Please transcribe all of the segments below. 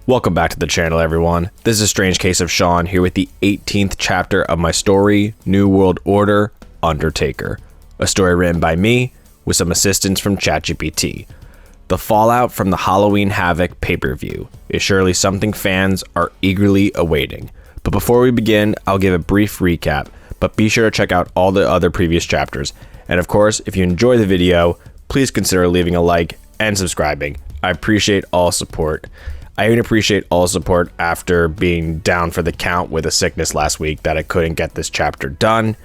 Welcome back to the channel, everyone. This is a strange case of Sean here with the 18th chapter of my story, New World Order, Undertaker. A story written by me with some assistance from ChatGPT. The fallout from the Halloween Havoc pay-per-view is surely something fans are eagerly awaiting. But before we begin, I'll give a brief recap, but be sure to check out all the other previous chapters. And of course, if you enjoy the video, please consider leaving a like and subscribing. I appreciate all support. I even appreciate all support after being down for the count with a sickness last week that I couldn't get this chapter done.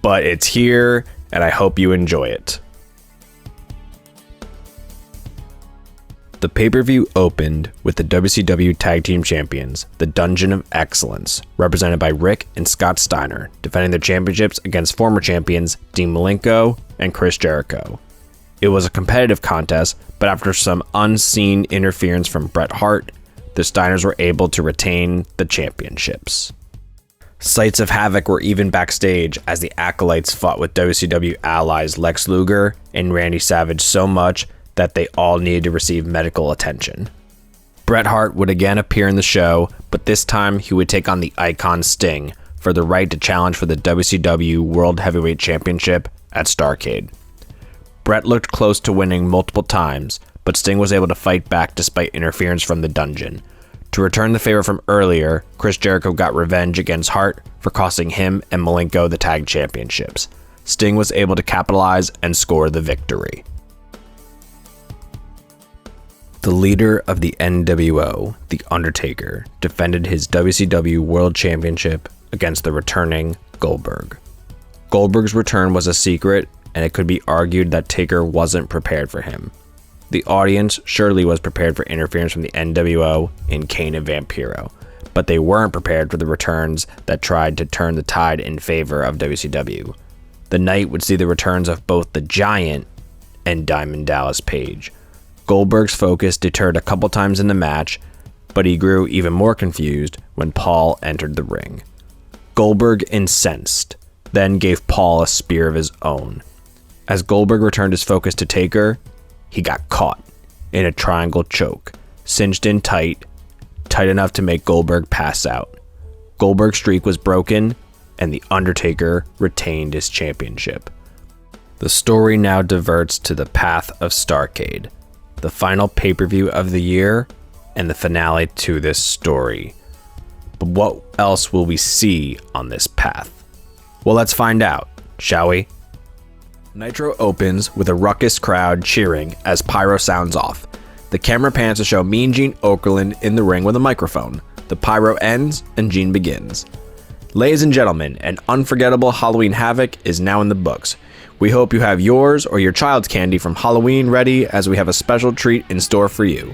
But it's here, and I hope you enjoy it. The pay-per-view opened with the WCW Tag Team Champions, the Dungeon of Excellence, represented by Rick and Scott Steiner, defending their championships against former champions Dean Malenko and Chris Jericho. It was a competitive contest, but after some unseen interference from Bret Hart, the Steiners were able to retain the championships. Sights of havoc were even backstage as the Acolytes fought with WCW allies Lex Luger and Randy Savage so much that they all needed to receive medical attention. Bret Hart would again appear in the show, but this time he would take on the Icon Sting for the right to challenge for the WCW World Heavyweight Championship at StarrCade. Bret looked close to winning multiple times, but Sting was able to fight back despite interference from the Dungeon. To return the favor from earlier, Chris Jericho got revenge against Hart for costing him and Malenko the tag championships. Sting was able to capitalize and score the victory. The leader of the nWo, The Undertaker, defended his WCW World Championship against the returning Goldberg. Goldberg's return was a secret, and it could be argued that Taker wasn't prepared for him. The audience surely was prepared for interference from the nWo in Kane and Vampiro, but they weren't prepared for the returns that tried to turn the tide in favor of WCW. The night would see the returns of both the Giant and Diamond Dallas Page. Goldberg's focus deterred a couple times in the match, but he grew even more confused when Paul entered the ring. Goldberg, incensed, then gave Paul a spear of his own. As Goldberg returned his focus to Taker, he got caught in a triangle choke, cinched in tight enough to make Goldberg pass out. Goldberg's streak was broken, and The Undertaker retained his championship. The story now diverts to the path of StarrCade, the final pay-per-view of the year, and the finale to this story. But what else will we see on this path? Well, let's find out, shall we? Nitro opens with a ruckus crowd cheering as pyro sounds off. The camera pans to show Mean Gene Okerlund in the ring with a microphone. The pyro ends and Gene begins. Ladies and gentlemen, an unforgettable Halloween Havoc is now in the books. We hope you have yours or your child's candy from Halloween ready, as we have a special treat in store for you.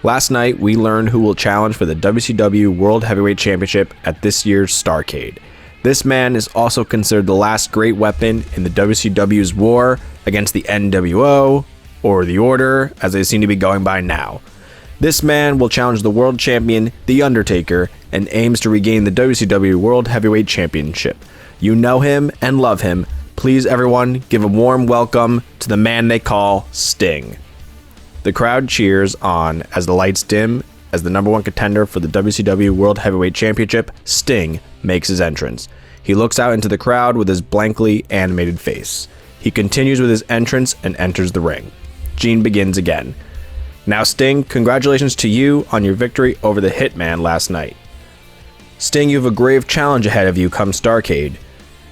Last night, we learned who will challenge for the WCW World Heavyweight Championship at this year's StarrCade. This man is also considered the last great weapon in the WCW's war against the nWo, or the Order, as they seem to be going by now. This man will challenge the world champion, The Undertaker, and aims to regain the WCW World Heavyweight Championship. You know him and love him. Please, everyone, give a warm welcome to the man they call Sting. The crowd cheers on as the lights dim as the number one contender for the WCW World Heavyweight Championship, Sting, makes his entrance. He looks out into the crowd with his blankly animated face. He continues with his entrance and enters the ring. Gene begins again. Now, Sting, congratulations to you on your victory over the Hitman last night. Sting, you have a grave challenge ahead of you come StarrCade.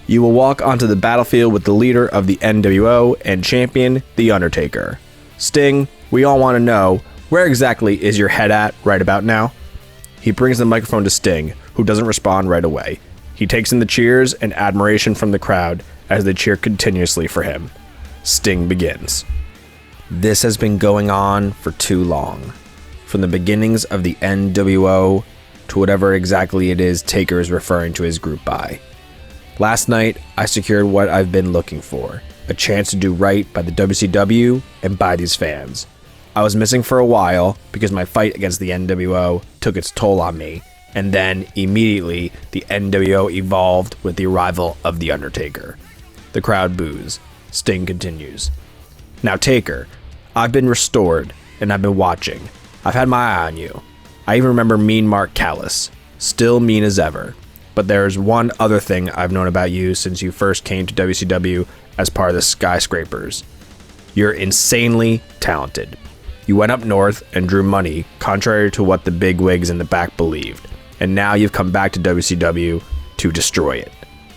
You will walk onto the battlefield with the leader of the nWo and champion, The Undertaker. Sting, we all want to know, where exactly is your head at right about now? He brings the microphone to Sting, who doesn't respond right away. He takes in the cheers and admiration from the crowd as they cheer continuously for him. Sting begins. This has been going on for too long. From the beginnings of the nWo to whatever exactly it is Taker is referring to his group by. Last night, I secured what I've been looking for, a chance to do right by the WCW and by these fans. I was missing for a while because my fight against the nWo took its toll on me, and then immediately the nWo evolved with the arrival of The Undertaker. The crowd boos. Sting continues. Now, Taker, I've been restored, and I've been watching. I've had my eye on you. I even remember Mean Mark Callis, still mean as ever. But there's one other thing I've known about you since you first came to WCW as part of the Skyscrapers. You're insanely talented. You went up north and drew money, contrary to what the big wigs in the back believed. And now you've come back to WCW to destroy it.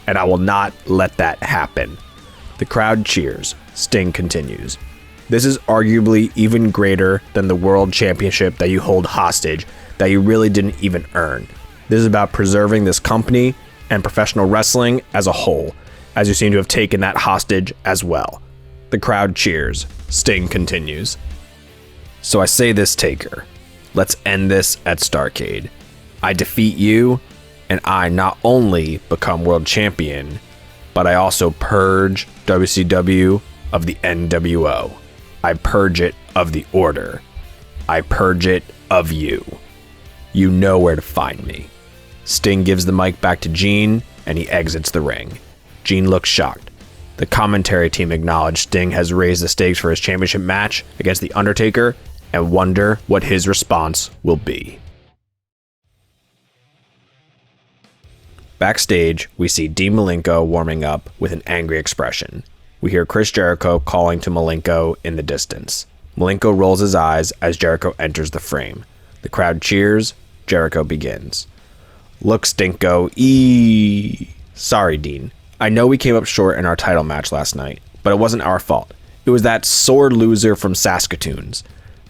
And I will not let that happen. The crowd cheers. Sting continues. This is arguably even greater than the World Championship that you hold hostage that you really didn't even earn. This is about preserving this company and professional wrestling as a whole, as you seem to have taken that hostage as well. The crowd cheers. Sting continues. So I say this, Taker. Let's end this at StarrCade. I defeat you, and I not only become world champion, but I also purge WCW of the nWo. I purge it of the Order. I purge it of you. You know where to find me. Sting gives the mic back to Gene, and he exits the ring. Gene looks shocked. The commentary team acknowledge Sting has raised the stakes for his championship match against The Undertaker and wonder what his response will be. Backstage, we see Dean Malenko warming up with an angry expression. We hear Chris Jericho calling to Malenko in the distance. Malenko rolls his eyes as Jericho enters the frame. The crowd cheers. Jericho begins. Look, Stinko, Sorry, Dean. I know we came up short in our title match last night, but it wasn't our fault. It was that sore loser from Saskatoon's.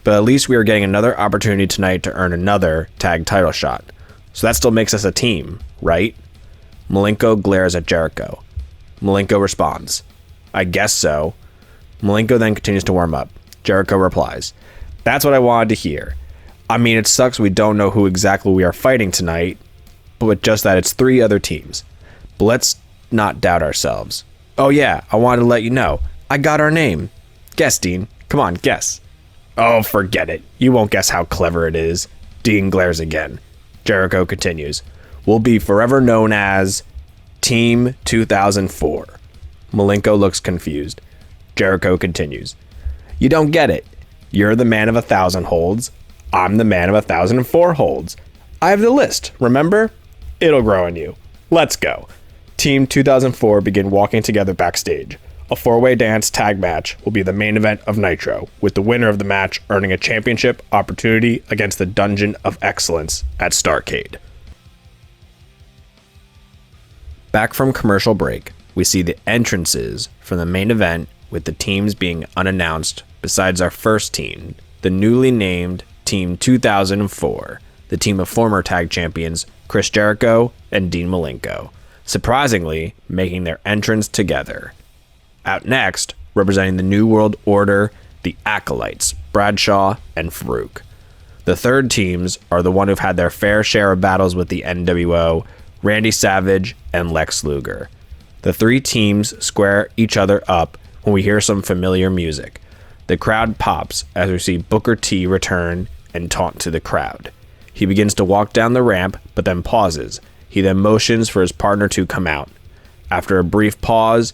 But at least we are getting another opportunity tonight to earn another tag title shot. So that still makes us a team, right? Malenko glares at Jericho. Malenko responds, I guess so. Malenko then continues to warm up. Jericho replies, that's what I wanted to hear. I mean, it sucks we don't know who exactly we are fighting tonight, but just that it's 3 other teams. But let's not doubt ourselves. Oh yeah, I wanted to let you know. I got our name. Guess, Dean. Come on, guess. Oh, forget it. You won't guess how clever it is. Dean glares again. Jericho continues. We'll be forever known as Team 2004. Malenko looks confused. Jericho continues. You don't get it. You're the man of 1,000 holds. I'm the man of 1,004 holds. I have the list, remember? It'll grow on you. Let's go. Team 2004 begin walking together backstage. A 4-way dance tag match will be the main event of Nitro, with the winner of the match earning a championship opportunity against the Dungeon of Excellence at StarrCade. Back from commercial break, we see the entrances from the main event with the teams being unannounced besides our first team, the newly named Team 2004, the team of former tag champions Chris Jericho and Dean Malenko, surprisingly making their entrance together. Out next, representing the New World Order, the Acolytes, Bradshaw and Farouk. The third teams are the one who've had their fair share of battles with the nWo, Randy Savage and Lex Luger. The 3 teams square each other up when we hear some familiar music. The crowd pops as we see Booker T return and taunt to the crowd. He begins to walk down the ramp, but then pauses. He then motions for his partner to come out. After a brief pause,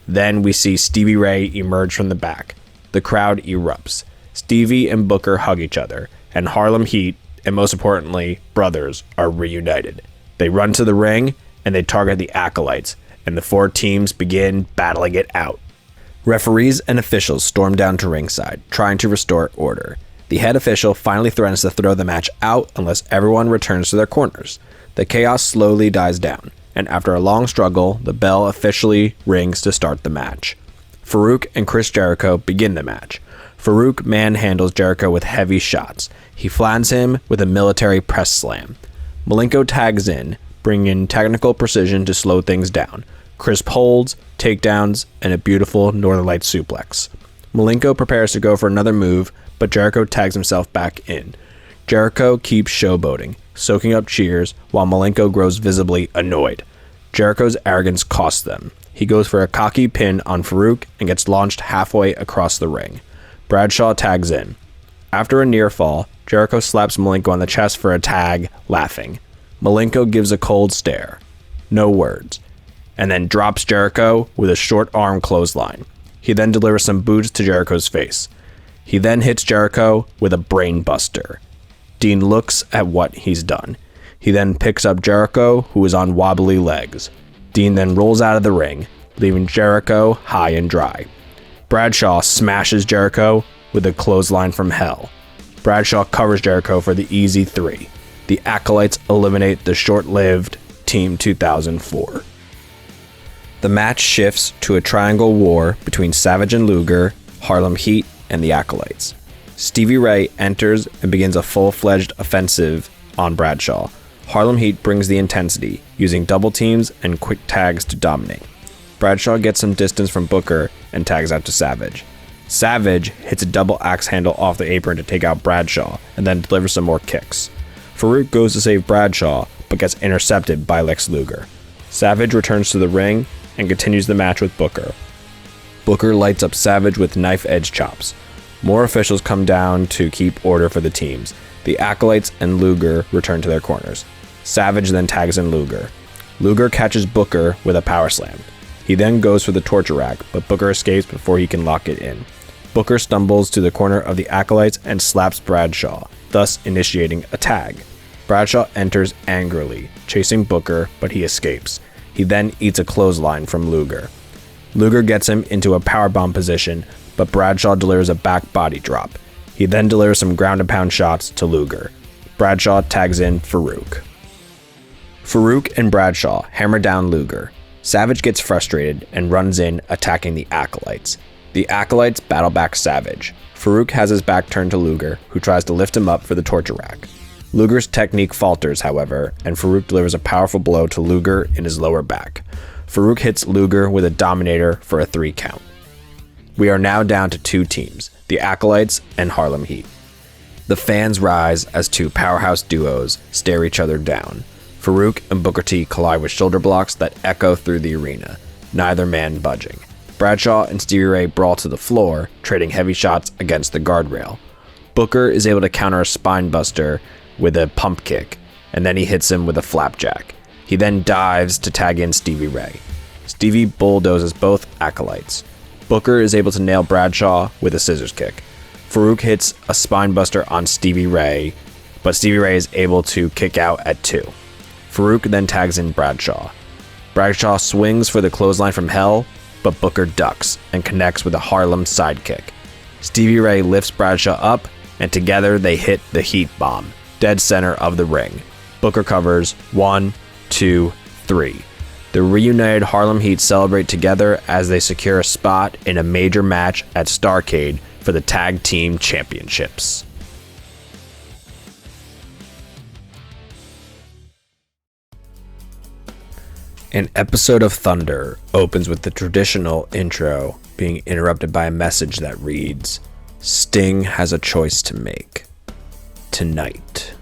then we see Stevie Ray emerge from the back. The crowd erupts. Stevie and Booker hug each other, and Harlem Heat, and most importantly, Brothers, are reunited. They run to the ring, and they target the Acolytes, and the 4 teams begin battling it out. Referees and officials storm down to ringside, trying to restore order. The head official finally threatens to throw the match out unless everyone returns to their corners. The chaos slowly dies down, and after a long struggle, the bell officially rings to start the match. Farouk and Chris Jericho begin the match. Farouk manhandles Jericho with heavy shots. He flans him with a military press slam. Malenko tags in, bringing in technical precision to slow things down. Crisp holds, takedowns, and a beautiful Northern Lights suplex. Malenko prepares to go for another move, but Jericho tags himself back in. Jericho keeps showboating, soaking up cheers, while Malenko grows visibly annoyed. Jericho's arrogance costs them. He goes for a cocky pin on Farouk and gets launched halfway across the ring. Bradshaw tags in. After a near fall, Jericho slaps Malenko on the chest for a tag, laughing. Malenko gives a cold stare. No words. And then drops Jericho with a short arm clothesline. He then delivers some boots to Jericho's face. He then hits Jericho with a brain buster. Dean looks at what he's done. He then picks up Jericho, who is on wobbly legs. Dean then rolls out of the ring, leaving Jericho high and dry. Bradshaw smashes Jericho with a clothesline from hell. Bradshaw covers Jericho for the easy 3. The Acolytes eliminate the short-lived Team 2004. The match shifts to a triangle war between Savage and Luger, Harlem Heat, and the Acolytes. Stevie Ray enters and begins a full-fledged offensive on Bradshaw. Harlem Heat brings the intensity, using double teams and quick tags to dominate. Bradshaw gets some distance from Booker and tags out to Savage. Savage hits a double axe handle off the apron to take out Bradshaw and then delivers some more kicks. Farouk goes to save Bradshaw but gets intercepted by Lex Luger. Savage returns to the ring and continues the match with Booker. Booker lights up Savage with knife edge chops. More officials come down to keep order for the teams. The Acolytes and Luger return to their corners. Savage then tags in Luger. Luger catches Booker with a power slam. He then goes for the torture rack, but Booker escapes before he can lock it in. Booker stumbles to the corner of the Acolytes and slaps Bradshaw, thus initiating a tag. Bradshaw enters angrily, chasing Booker, but he escapes. He then eats a clothesline from Luger. Luger gets him into a powerbomb position, but Bradshaw delivers a back body drop. He then delivers some ground and pound shots to Luger. Bradshaw tags in Farouk. Farouk and Bradshaw hammer down Luger. Savage gets frustrated and runs in, attacking the Acolytes. The Acolytes battle back Savage. Farouk has his back turned to Luger, who tries to lift him up for the torture rack. Luger's technique falters, however, and Farouk delivers a powerful blow to Luger in his lower back. Farouk hits Luger with a Dominator for a 3 count. We are now down to 2 teams, the Acolytes and Harlem Heat. The fans rise as 2 powerhouse duos stare each other down. Farouk and Booker T collide with shoulder blocks that echo through the arena, neither man budging. Bradshaw and Stevie Ray brawl to the floor, trading heavy shots against the guardrail. Booker is able to counter a spine buster with a pump kick, and then he hits him with a flapjack. He then dives to tag in Stevie Ray. Stevie bulldozes both Acolytes. Booker is able to nail Bradshaw with a scissors kick. Farouk hits a spine buster on Stevie Ray, but Stevie Ray is able to kick out at 2. Farouk then tags in Bradshaw. Bradshaw swings for the clothesline from hell, but Booker ducks and connects with a Harlem sidekick. Stevie Ray lifts Bradshaw up, and together they hit the Heat Bomb, dead center of the ring. Booker covers 1, 2, 3. The reunited Harlem Heat celebrate together as they secure a spot in a major match at StarrCade for the Tag Team Championships. An episode of Thunder opens with the traditional intro being interrupted by a message that reads, "Sting has a choice to make. Tonight."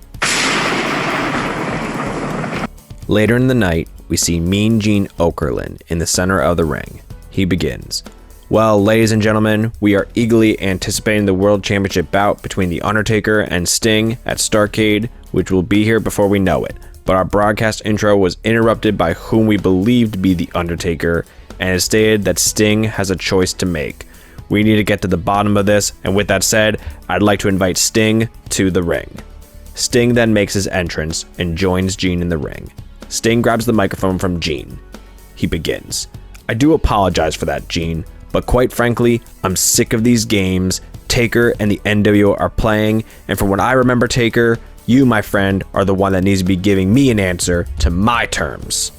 Later in the night, we see Mean Gene Okerlund in the center of the ring. He begins, "Well, ladies and gentlemen, we are eagerly anticipating the World Championship bout between The Undertaker and Sting at StarrCade, which will be here before we know it. But our broadcast intro was interrupted by whom we believe to be The Undertaker, and it stated that Sting has a choice to make. We need to get to the bottom of this, and with that said, I'd like to invite Sting to the ring." Sting then makes his entrance and joins Gene in the ring. Sting grabs the microphone from Gene. He begins, "I do apologize for that, Gene, but quite frankly, I'm sick of these games Taker and the nWo are playing, and from what I remember, Taker, you, my friend, are the one that needs to be giving me an answer to my terms."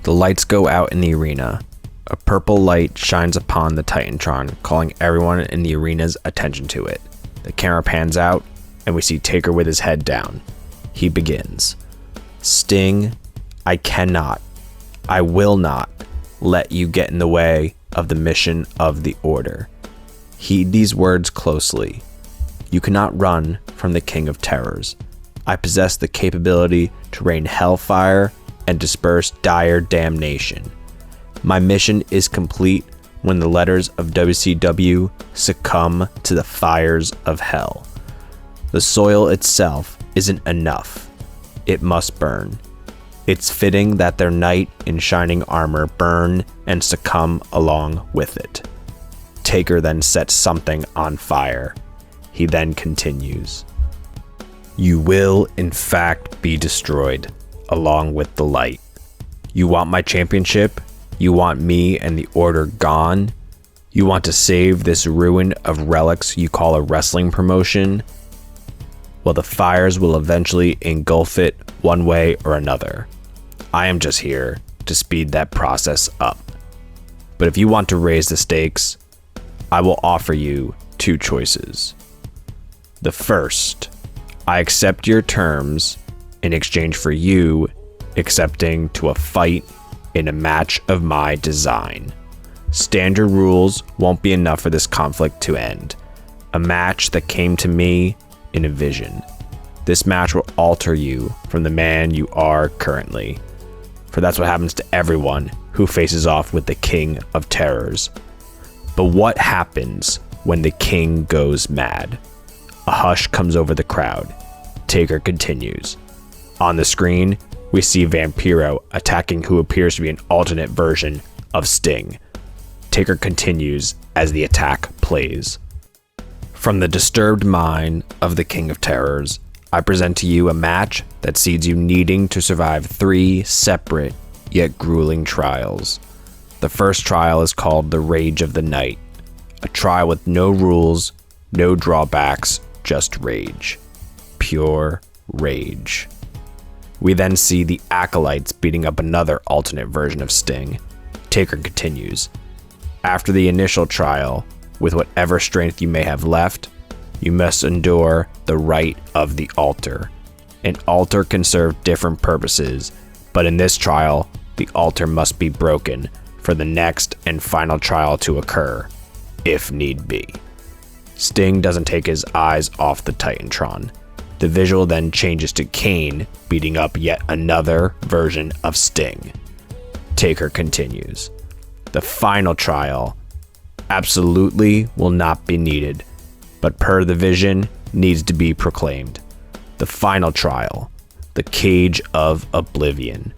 The lights go out in the arena. A purple light shines upon the Titantron, calling everyone in the arena's attention to it. The camera pans out, and we see Taker with his head down. He begins, "Sting, I cannot, I will not let you get in the way of the mission of the Order. Heed these words closely. You cannot run from the King of Terrors. I possess the capability to rain hellfire and disperse dire damnation. My mission is complete when the letters of WCW succumb to the fires of hell. The soil itself isn't enough. It must burn. It's fitting that their knight in shining armor burn and succumb along with it. Taker then sets something on fire. He then continues. You will, in fact, be destroyed, along with the light. You want my championship? You want me and the order gone? You want to save this ruin of relics you call a wrestling promotion? Well, the fires will eventually engulf it one way or another. I am just here to speed that process up. But if you want to raise the stakes, I will offer you two choices. The first, I accept your terms in exchange for you accepting to a fight in a match of my design. Standard rules won't be enough for this conflict to end. A match that came to me in a vision. This match will alter you from the man you are currently. For that's what happens to everyone who faces off with the King of Terrors. But what happens when the king goes mad? A hush comes over the crowd. Taker continues. On the screen, we see Vampiro attacking who appears to be an alternate version of Sting. Taker continues as the attack plays. From the disturbed mind of the King of Terrors, I present to you a match that sees you needing to survive 3 separate yet grueling trials. The first trial is called the Rage of the Night, a trial with no rules, no drawbacks, just rage. Pure rage. We then see the Acolytes beating up another alternate version of Sting. Taker continues. After the initial trial, with whatever strength you may have left, you must endure the rite of the altar. An altar can serve different purposes, but in this trial, the altar must be broken for the next and final trial to occur, if need be. Sting doesn't take his eyes off the Titantron. The visual then changes to Kane beating up yet another version of Sting. Taker continues. The final trial absolutely will not be needed, but per the vision needs to be proclaimed. The final trial, the Cage of Oblivion.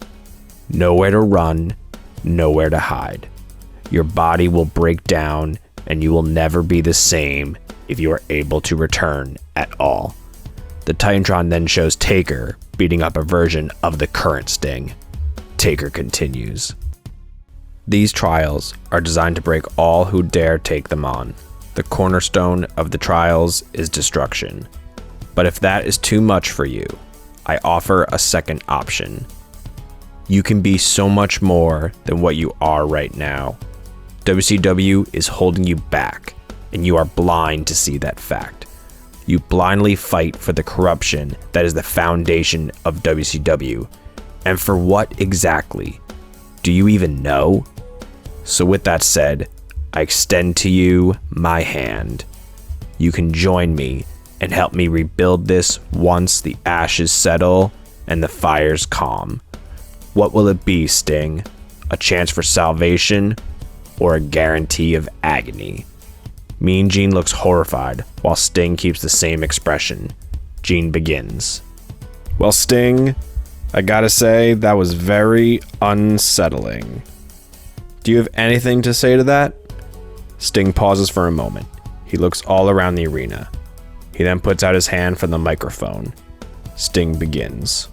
Nowhere to run, nowhere to hide. Your body will break down and you will never be the same if you are able to return at all. The Titantron then shows Taker beating up a version of the current Sting. Taker continues. These trials are designed to break all who dare take them on. The cornerstone of the trials is destruction. But if that is too much for you, I offer a second option. You can be so much more than what you are right now. WCW is holding you back, and you are blind to see that fact. You blindly fight for the corruption that is the foundation of WCW. And for what exactly? Do you even know? So with that said, I extend to you my hand. You can join me and help me rebuild this once the ashes settle and the fires calm. What will it be, Sting? A chance for salvation or a guarantee of agony? Mean Gene looks horrified while Sting keeps the same expression. Gene begins. Well, Sting, I gotta say that was very unsettling. Do you have anything to say to that? Sting pauses for a moment. He looks all around the arena. He then puts out his hand for the microphone. Sting begins.